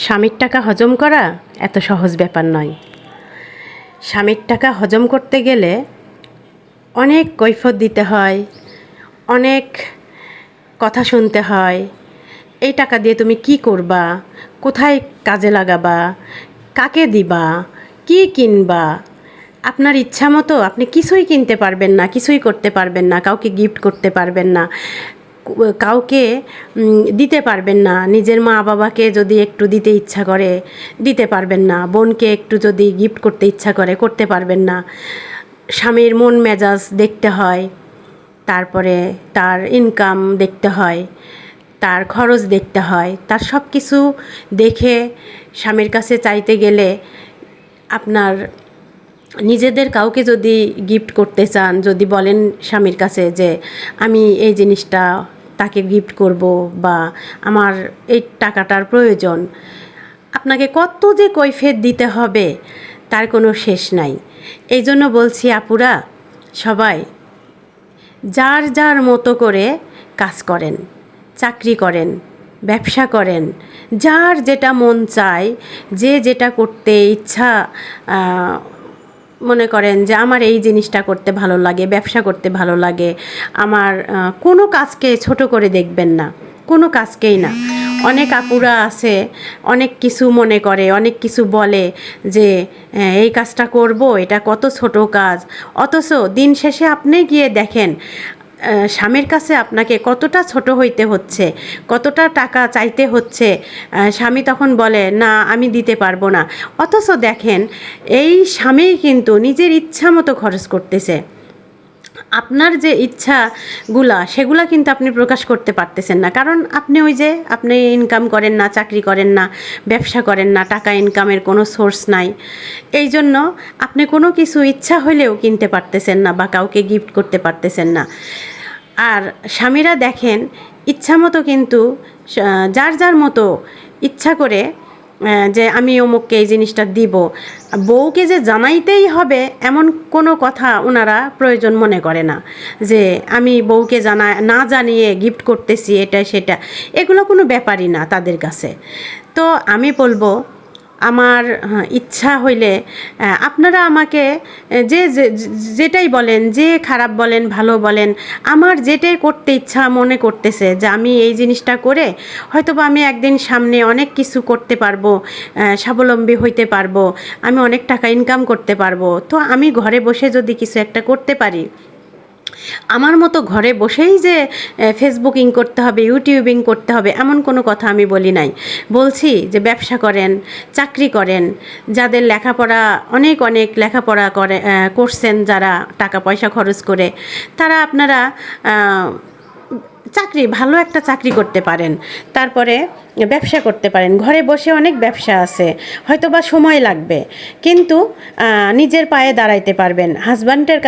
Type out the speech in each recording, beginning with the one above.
স্বামীর টাকা হজম করা এত সহজ ব্যাপার নয়। স্বামীর টাকা হজম করতে গেলে অনেক কৈফিয়ত দিতে হয়, অনেক কথা শুনতে হয়। এই টাকা দিয়ে তুমি কি করবা, কোথায় কাজে লাগাবা, কাকে দিবা, কি কিনবা। আপনার ইচ্ছা মতো আপনি কিছুই কিনতে পারবেন না, কিছুই করতে পারবেন না, কাউকে গিফট করতে পারবেন না, কাউকে দিতে পারবেন না। নিজের মা বাবাকে যদি একটু দিতে ইচ্ছা করে দিতে পারবেন না, বোনকে একটু যদি গিফট করতে ইচ্ছা করে করতে পারবেন না। স্বামীর মন মেজাজ দেখতে হয়, তারপরে তার ইনকাম দেখতে হয়, তার খরচ দেখতে হয়। তার সব কিছু দেখে স্বামীর কাছে চাইতে গেলে আপনার নিজেদের কাউকে যদি গিফট করতে চান, যদি বলেন স্বামীর কাছে যে আমি এই জিনিসটা তাকে গিফট করব বা আমার এই টাকাটার প্রয়োজন, আপনাকে কত যে কৈফিয়ত দিতে হবে তার কোনো শেষ নাই। এই জন্য বলছি আপুরা, সবাই যার যার মতো করে কাজ করেন, চাকরি করেন, ব্যবসা করেন, যার যেটা মন চায়, যে যেটা করতে ইচ্ছা মনে করেন যে আমার এই জিনিসটা করতে ভালো লাগে, ব্যবসা করতে ভালো লাগে, আমার কোনো কাজকে ছোট করে দেখবেন না, কোনো কাজকেই না। অনেক আপুরা আছে অনেক কিছু মনে করে, অনেক কিছু বলে যে এই কাজটা করব, এটা কত ছোট কাজ। অথচ দিন শেষে আপনি গিয়ে দেখেন স্বামীর কাছে আপনাকে কতটা ছোট হইতে হচ্ছে, কতটা টাকা চাইতে হচ্ছে। স্বামী তখন বলে না আমি দিতে পারবো না। অথচ দেখেন এই স্বামী কিন্তু নিজের ইচ্ছা মতো খরচ করতেছে। আপনার যে ইচ্ছাগুলা সেগুলা কিন্তু আপনি প্রকাশ করতে পারতেছেন না, কারণ আপনি ওই যে আপনি ইনকাম করেন না, চাকরি করেন না, ব্যবসা করেন না, টাকা ইনকামের কোনো সোর্স নাই। এই জন্য আপনি কোনো কিছু ইচ্ছা হলেও কিনতে পারতেছেন না বা কাউকে গিফট করতে পারতেছেন না। আর স্বামীরা দেখেন ইচ্ছা মতো কিন্তু যার যার মতো ইচ্ছা করে যে আমি অমুককে এই জিনিসটা দিব, বউকে যে জানাইতেই হবে এমন কোনো কথা ওনারা প্রয়োজন মনে করে না, যে আমি বউকে না জানিয়ে গিফট করতেছি এটা সেটা, এগুলো কোনো ব্যাপারই না তাদের কাছে। তো আমি বলবো আমার ইচ্ছা হইলে আপনারা আমাকে যেটাই বলেন, যে খারাপ বলেন ভালো বলেন, আমার যেটাই করতে ইচ্ছা মনে করতেছে যে আমি এই জিনিসটা করে হয়তোবা আমি একদিন সামনে অনেক কিছু করতে পারবো, স্বাবলম্বী হইতে পারবো, আমি অনেক টাকা ইনকাম করতে পারবো। তো আমি ঘরে বসে যদি কিছু একটা করতে পারি, আমার মতো ঘরে বসেই যে ফেসবুকিং করতে হবে, ইউটিউবিং করতে হবে এমন কোনো কথা আমি বলি নাই। বলছি যে ব্যবসা করেন, চাকরি করেন, যাদের লেখাপড়া অনেক লেখাপড়া করছেন, যারা টাকা পয়সা খরচ করে, তারা আপনারা ভালো একটা চাকরি করতে পারেন, তারপরে ব্যবসা করতে পারেন। ঘরে বসে অনেক ব্যবসা আছে, হয়তো বা সময় লাগবে, কিন্তু নিজের পায়ে দাঁড়াইতে পারবেন। হাজব্যান্ডের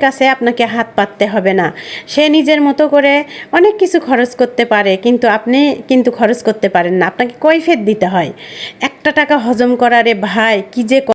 কাছে আপনাকে হাত পাততে হবে না। সে নিজের মতো করে অনেক কিছু খরচ করতে পারে, কিন্তু আপনি কিন্তু খরচ করতে পারেন না, আপনাকে কৈফিয়ত দিতে হয়। একটা টাকা হজম করারে ভাই কি যে